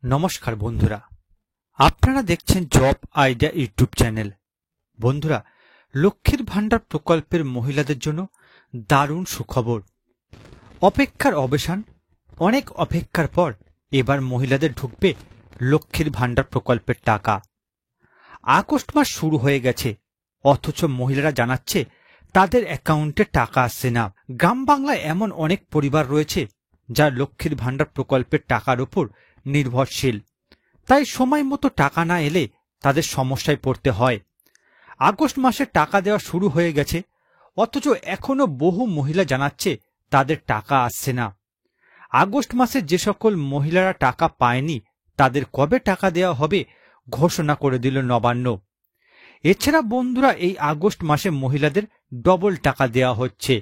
নমস্কার বন্ধুরা, আপনারা দেখছেন জব আইডিয়া ইউটিউব চ্যানেল। বন্ধুরা, লক্ষ্মীর ভান্ডার প্রকল্পের মহিলাদের জন্য দারুণ সুখবর। অপেক্ষার অবসান, অনেক অপেক্ষার পর এবার মহিলাদের ঢুকবে লক্ষ্মীর ভান্ডার প্রকল্পের টাকা। আগস্ট মাস শুরু হয়ে গেছে, অথচ মহিলারা জানাচ্ছে তাদের অ্যাকাউন্টে টাকা আসছে না। গ্রাম বাংলায় এমন অনেক পরিবার রয়েছে যা লক্ষ্মীর ভান্ডার প্রকল্পের টাকার উপর নির্ভরশীল, তাই সময় মতো টাকা না এলে তাদের সমস্যায় পড়তে হয়। আগস্ট মাসে টাকা দেওয়া শুরু হয়ে গেছে, অথচ এখনো বহু মহিলা জানাচ্ছে তাদের টাকা আসছে না। আগস্ট মাসে যে সকল মহিলারা টাকা পায়নি তাদের কবে টাকা দেওয়া হবে ঘোষণা করে দিল নবান্ন। এছাড়া বন্ধুরা, এই আগস্ট মাসে মহিলাদের ডবল টাকা দেওয়া হচ্ছে।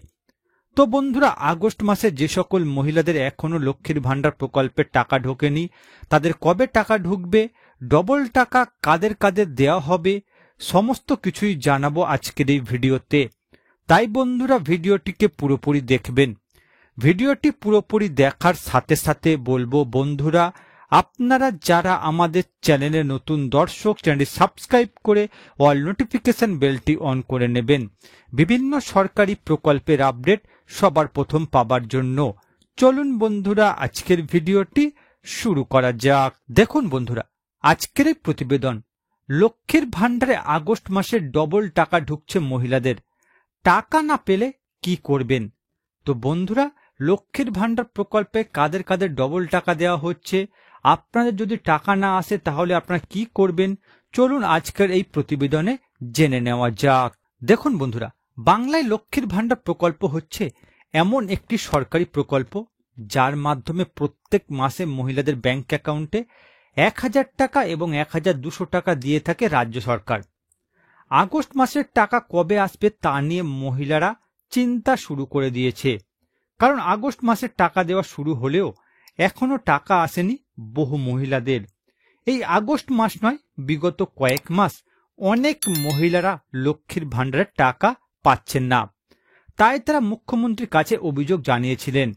তো বন্ধুরা, আগস্ট মাসে যে সকল মহিলাদের এখনো লক্ষ্মীর ভান্ডার প্রকল্পের টাকা ঢোকেনি তাদের কবে টাকা ঢুকবে, ডবল টাকা কাদের কাদের দেওয়া হবে, সমস্ত কিছুই জানাবো আজকের এই ভিডিওতে। তাই বন্ধুরা, ভিডিওটিকে পুরোপুরি দেখবেন। ভিডিওটি পুরোপুরি দেখার সাথে সাথে বলবো বন্ধুরা, আপনারা যারা আমাদের চ্যানেলে নতুন দর্শক, চ্যানেলটি সাবস্ক্রাইব করে অল নোটিফিকেশন বেলটি অন করে নেবেন বিভিন্ন সরকারি প্রকল্পের আপডেট সবার প্রথম পাবার জন্য। চলুন বন্ধুরা, আজকের ভিডিওটি শুরু করা যাক। দেখুন বন্ধুরা, আজকের এই প্রতিবেদন, লক্ষ্মীর ভান্ডারে আগস্ট মাসে ডবল টাকা ঢুকছে মহিলাদের। টাকা না পেলে কি করবেন? তো বন্ধুরা, লক্ষ্মীর ভান্ডার প্রকল্পে কাদের কাদের ডবল টাকা দেওয়া হচ্ছে, আপনাদের যদি টাকা না আসে তাহলে আপনারা কি করবেন, চলুন আজকের এই প্রতিবেদনে জেনে নেওয়া যাক। দেখুন বন্ধুরা, বাংলায় লক্ষ্মীর ভান্ডার প্রকল্প হচ্ছে এমন একটি সরকারি প্রকল্প যার মাধ্যমে প্রত্যেক মাসে মহিলাদের ব্যাংক অ্যাকাউন্টে 1000 টাকা এবং 1200 টাকা দিয়ে থাকে রাজ্য সরকার। আগস্ট মাসের টাকা কবে আসবে তা নিয়ে মহিলারা চিন্তা শুরু করে দিয়েছে, কারণ আগস্ট মাসের টাকা দেওয়া শুরু হলেও এখনো টাকা আসেনি বহু মহিলাদের। এই আগস্ট মাস নয়, বিগত কয়েক মাস অনেক মহিলারা লক্ষ্মীর ভান্ডারের টাকা পাচ্ছেন না। তাই তারা মুখ্যমন্ত্রীর কাছে অভিযোগ জানিয়েছিলেন।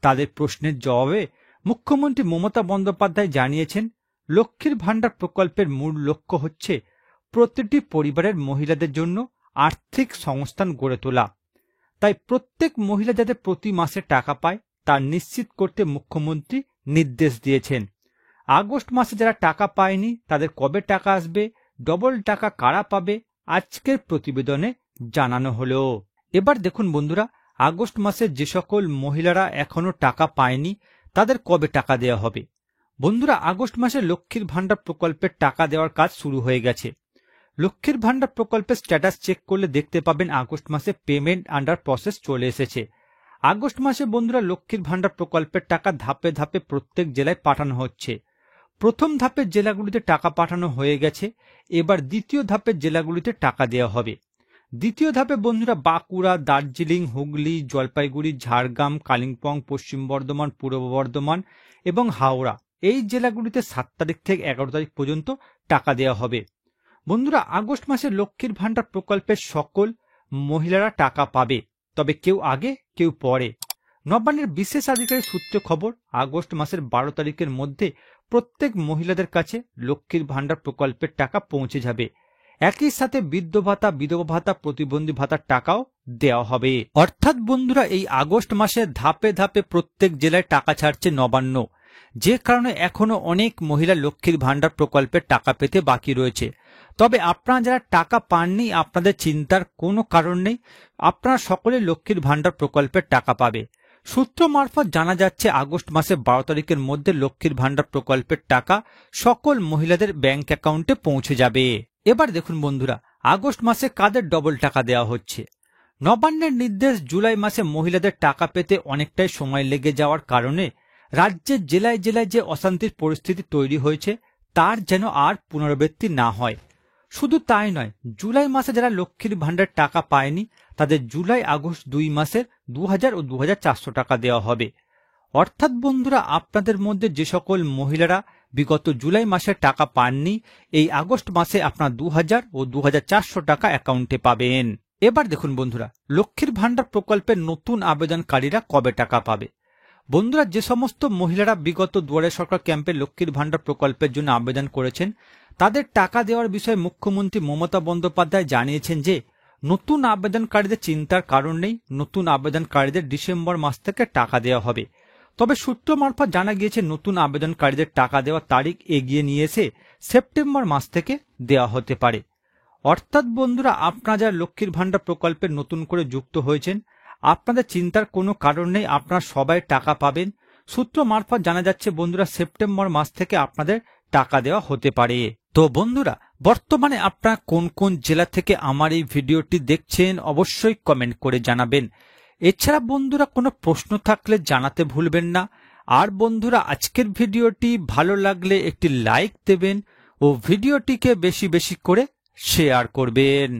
তাদের প্রশ্নের জবাবে মুখ্যমন্ত্রী মমতা বন্দ্যোপাধ্যায় জানিয়েছেন, লক্ষ্মীর ভান্ডার প্রকল্পের মূল লক্ষ্য হচ্ছে প্রতিটি পরিবারের মহিলাদের জন্য আর্থিক সংস্থান গড়ে তোলা। তাই প্রত্যেক মহিলা যাতে প্রতি মাসে টাকা পায় তা নিশ্চিত করতে মুখ্যমন্ত্রী নির্দেশ দিয়েছেন। আগস্ট মাসে যারা টাকা পায়নি তাদের কবে টাকা আসবে, ডবল টাকা কারা পাবে, আজকের প্রতিবেদনে জানানো হলো। এবার দেখুন বন্ধুরা, আগস্ট মাসে যে সকল মহিলারা এখনো টাকা পায়নি তাদের কবে টাকা দেওয়া হবে। বন্ধুরা, আগস্ট মাসে লক্ষ্মীর ভান্ডার প্রকল্পের টাকা দেওয়ার কাজ শুরু হয়ে গেছে। লক্ষ্মীর ভান্ডার প্রকল্পের স্ট্যাটাস চেক করলে দেখতে পাবেন আগস্ট মাসে পেমেন্ট আন্ডার প্রসেস চলে এসেছে। আগস্ট মাসে বন্ধুরা, লক্ষ্মীর ভান্ডার প্রকল্পের টাকা ধাপে ধাপে প্রত্যেক জেলায় পাঠানো হচ্ছে। প্রথম ধাপের জেলাগুলিতে টাকা পাঠানো হয়ে গেছে, এবার দ্বিতীয় ধাপের জেলাগুলিতে টাকা দেওয়া হবে। দ্বিতীয় ধাপে বন্ধুরা, বাঁকুড়া, দার্জিলিং, হুগলি, জলপাইগুড়ি, ঝাড়গ্রাম, কালিম্পং, পশ্চিম বর্ধমান, পূর্ব বর্ধমান এবং হাওড়া এই জেলাগুলিতে 7 তারিখ থেকে 11 তারিখ পর্যন্ত টাকা দেওয়া হবে। বন্ধুরা, আগস্ট মাসে লক্ষ্মীর ভান্ডার প্রকল্পের সকল মহিলারা টাকা পাবে, তবে কেউ আগে কেউ পরে। নবান্নের বিশেষ আধিকারিক সূত্রে খবর, আগস্ট মাসের 12 তারিখের মধ্যে প্রত্যেক মহিলাদের কাছে লক্ষ্মীর ভান্ডার প্রকল্পের টাকা পৌঁছে যাবে। একই সাথে বৃদ্ধ ভাতা, বিধবা ভাতা, প্রতিবন্ধী ভাতার টাকাও দেওয়া হবে। অর্থাৎ বন্ধুরা, এই আগস্ট মাসে ধাপে ধাপে প্রত্যেক জেলায় টাকা ছাড়ছে নবান্ন, যে কারণে এখনো অনেক মহিলা লক্ষ্মীর ভান্ডার প্রকল্পের টাকা পেতে বাকি রয়েছে। তবে আপনারা যারা টাকা পাননি, আপনাদের চিন্তার কোনো কারণ নেই, আপনারা সকলে লক্ষ্মীর ভান্ডার প্রকল্পের টাকা পাবে। সূত্র মারফত জানা যাচ্ছে আগস্ট মাসে 12 তারিখের মধ্যে লক্ষ্মীর ভান্ডার প্রকল্পের টাকা সকল মহিলাদের ব্যাংক অ্যাকাউন্টে পৌঁছে যাবে। এবার দেখুন বন্ধুরা, আগস্ট মাসে কাদের ডবল টাকা দেওয়া হচ্ছে। নবান্নের নির্দেশ, জুলাই মাসে মহিলাদের টাকা পেতে অনেকটাই সময় লেগে যাওয়ার কারণে রাজ্যের জেলায় জেলায় যে অশান্তির পরিস্থিতি তৈরি হয়েছে তার যেন আর পুনরাবৃত্তি না হয়। শুধু তাই নয়, জুলাই মাসে যারা লক্ষ্মীর ভান্ডার টাকা পায়নি তাদের জুলাই আগস্ট 2 মাসের 2000 ও 2400 টাকা দেওয়া হবে। অর্থাৎ বন্ধুরা, আপনাদের মধ্যে যে সকল মহিলারা বিগত জুলাই মাসে টাকা পাননি, এই আগস্ট মাসে আপনারা 2000 ও 2400 টাকা অ্যাকাউন্টে পাবেন। এবার দেখুন বন্ধুরা, লক্ষ্মীর ভান্ডার প্রকল্পের নতুন আবেদনকারীরা কবে টাকা পাবে। বন্ধুরা, যে সমস্ত মহিলারা বিগত দুয়ারে সরকার ক্যাম্পে লক্ষ্মীর ভাণ্ডার প্রকল্পের জন্য আবেদন করেছেন তাদের টাকা দেওয়ার বিষয়ে মুখ্যমন্ত্রী মমতা বন্দ্যোপাধ্যায় জানিয়েছেন যে নতুন আবেদনকারীদের চিন্তার কারণ নেই, নতুন আবেদনকারীদের ডিসেম্বর মাস থেকে টাকা দেওয়া হবে। তবে সূত্র মারফত জানা গিয়েছে নতুন আবেদনকারীদের টাকা দেওয়ার তারিখ এগিয়ে নিয়ে এসে সেপ্টেম্বর মাস থেকে দেওয়া হতে পারে। অর্থাৎ বন্ধুরা, আপনারা যারা লক্ষ্মীর ভাণ্ডার প্রকল্পে নতুন করে যুক্ত হয়েছেন আপনাদের চিন্তার কোনো কারণ নেই, আপনারা সবাই টাকা পাবেন। সূত্র মারফত জানা যাচ্ছে বন্ধুরা সেপ্টেম্বর মাস থেকে আপনাদের টাকা দেওয়া হতে পারে। তো বন্ধুরা, বর্তমানে আপনারা কোন কোন জেলা থেকে আমার এই ভিডিওটি দেখছেন অবশ্যই কমেন্ট করে জানাবেন। এছাড়া বন্ধুরা কোনো প্রশ্ন থাকলে জানাতে ভুলবেন না। আর বন্ধুরা, আজকের ভিডিওটি ভালো লাগলে একটি লাইক দেবেন ও ভিডিওটিকে বেশি বেশি করে শেয়ার করবেন।